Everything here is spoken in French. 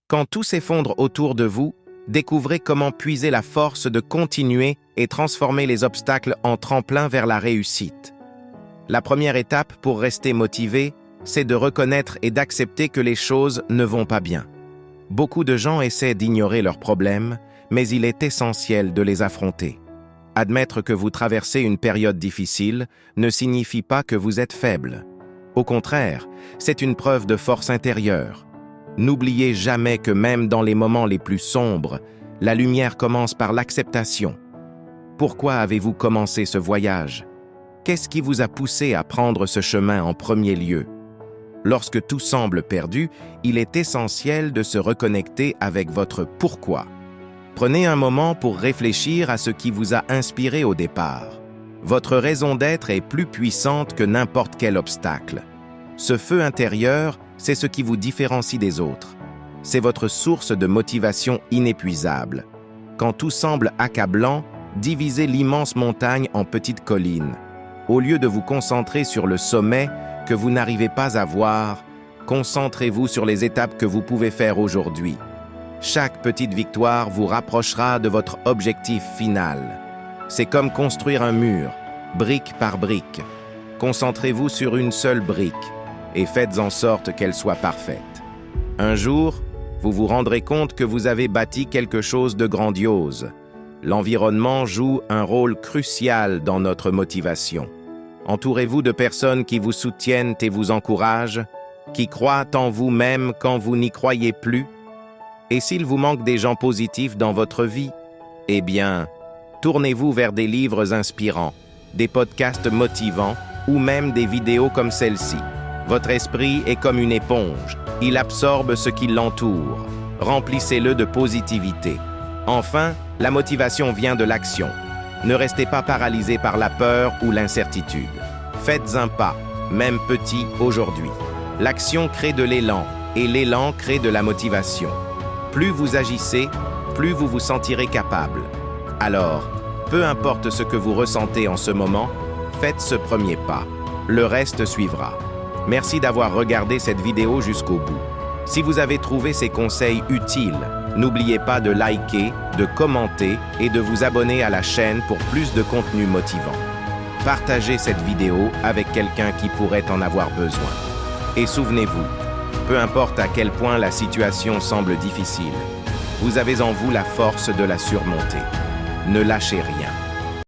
Quand tout s'effondre autour de vous, découvrez comment puiser la force de continuer et transformer les obstacles en tremplin vers la réussite. La première étape pour rester motivé, c'est de reconnaître et d'accepter que les choses ne vont pas bien. Beaucoup de gens essaient d'ignorer leurs problèmes, mais il est essentiel de les affronter. Admettre que vous traversez une période difficile ne signifie pas que vous êtes faible. Au contraire, c'est une preuve de force intérieure. N'oubliez jamais que même dans les moments les plus sombres, la lumière commence par l'acceptation. Pourquoi avez-vous commencé ce voyage? Qu'est-ce qui vous a poussé à prendre ce chemin en premier lieu? Lorsque tout semble perdu, il est essentiel de se reconnecter avec votre pourquoi. Prenez un moment pour réfléchir à ce qui vous a inspiré au départ. Votre raison d'être est plus puissante que n'importe quel obstacle. Ce feu intérieur, c'est ce qui vous différencie des autres. C'est votre source de motivation inépuisable. Quand tout semble accablant, divisez l'immense montagne en petites collines. Au lieu de vous concentrer sur le sommet que vous n'arrivez pas à voir, concentrez-vous sur les étapes que vous pouvez faire aujourd'hui. Chaque petite victoire vous rapprochera de votre objectif final. C'est comme construire un mur, brique par brique. Concentrez-vous sur une seule brique et faites en sorte qu'elle soit parfaite. Un jour, vous vous rendrez compte que vous avez bâti quelque chose de grandiose. L'environnement joue un rôle crucial dans notre motivation. Entourez-vous de personnes qui vous soutiennent et vous encouragent, qui croient en vous-même quand vous n'y croyez plus. Et s'il vous manque des gens positifs dans votre vie, eh bien, tournez-vous vers des livres inspirants, des podcasts motivants ou même des vidéos comme celle-ci. Votre esprit est comme une éponge. Il absorbe ce qui l'entoure. Remplissez-le de positivité. Enfin, la motivation vient de l'action. Ne restez pas paralysé par la peur ou l'incertitude. Faites un pas, même petit, aujourd'hui. L'action crée de l'élan, et l'élan crée de la motivation. Plus vous agissez, plus vous vous sentirez capable. Alors, peu importe ce que vous ressentez en ce moment, faites ce premier pas. Le reste suivra. Merci d'avoir regardé cette vidéo jusqu'au bout. Si vous avez trouvé ces conseils utiles, n'oubliez pas de liker, de commenter et de vous abonner à la chaîne pour plus de contenu motivant. Partagez cette vidéo avec quelqu'un qui pourrait en avoir besoin. Et souvenez-vous, peu importe à quel point la situation semble difficile, vous avez en vous la force de la surmonter. Ne lâchez rien.